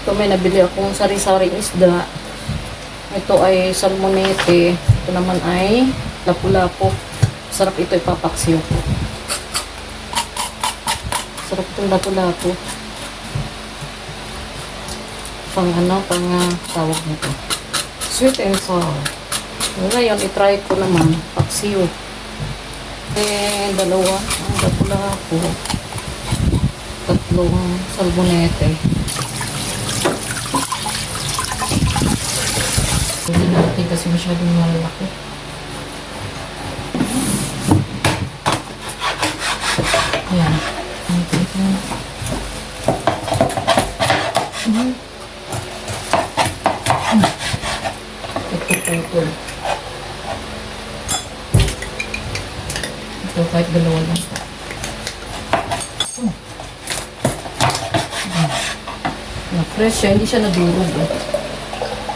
Ito may nabili akong sari-saring isda. Ito ay salmonete. Ito naman ay lapu-lapu. Sarap ito ipapaksiw ko. Sarap itong lapu-lapu. Pang tawag nito. Sweet and sour. Ngayon, itry ko naman paksiw. Dalawa ang lapu-lapu. Tatlong salmonete. Hindi natin kasi masyadong malaki. Ayan. Ito. Ito kahit dalawa lang. Fresh siya, hindi siya nadurog.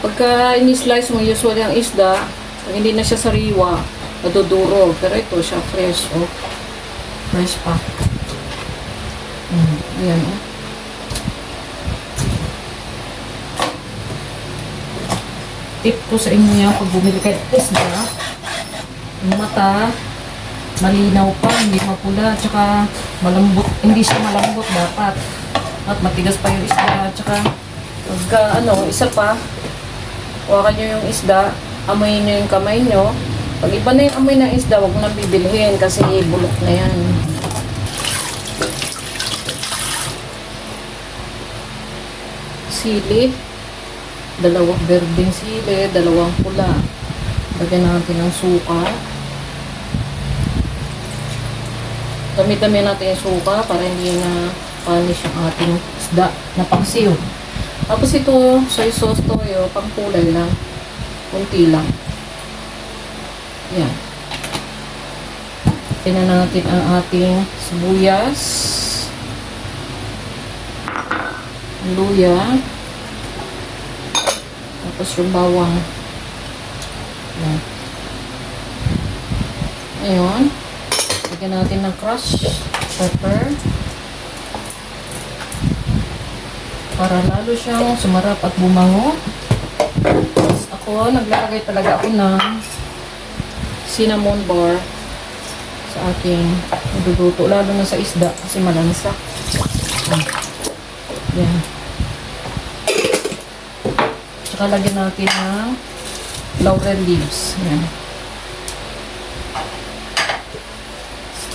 Pagka ini-slice mo usually ang isda, pag hindi na siya sariwa, nadudurog. Pero ito siya fresh, oh. Fresh pa. Ayan, oh. Tip ko sa inyo yan, pag bumili kayo isda, yung mata, malinaw pa, hindi mapula, tsaka malambot, hindi siya malambot dapat. At matigas pa yung isda, tsaka pagka isa pa, hawakan nyo yung isda, amoyin nyo yung kamay nyo. Pag iba na yung amoy ng isda, huwag mo nang bibilhin kasi bulok na yan. Sili, dalawang berdeng sili, dalawang pula. Lagyan natin ng suka. Dami-dami natin yung suka para hindi na panis yung ating isda na paksiw. Tapos ito, soy sauce, toyo, pang kulay lang. Kunti lang. Yan. Tingnan natin ang ating sibuyas. Luya. Tapos yung bawang. Yan. Ayun. Lagyan natin ng crushed pepper. Para lalo siyang sumarap at bumango. Tapos ako, naglalagay talaga ako ng cinnamon bar sa aking niluluto. Lalo na sa isda kasi malansa. Yan. Tsaka lagyan natin ng laurel leaves. Yan.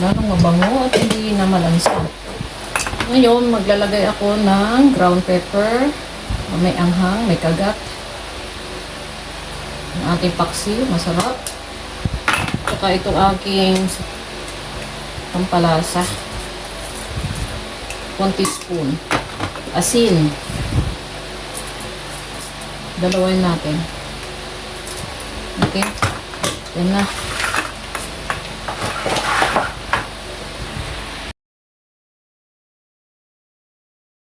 Lalong mabango at hindi na malansa. Ngayon, maglalagay ako ng ground pepper. May anghang, may kagat. Ang ating paksiw, masarap. Tsaka itong aking pampalasa. 1 teaspoon. Asin. Dalawain natin. Okay? Yan na.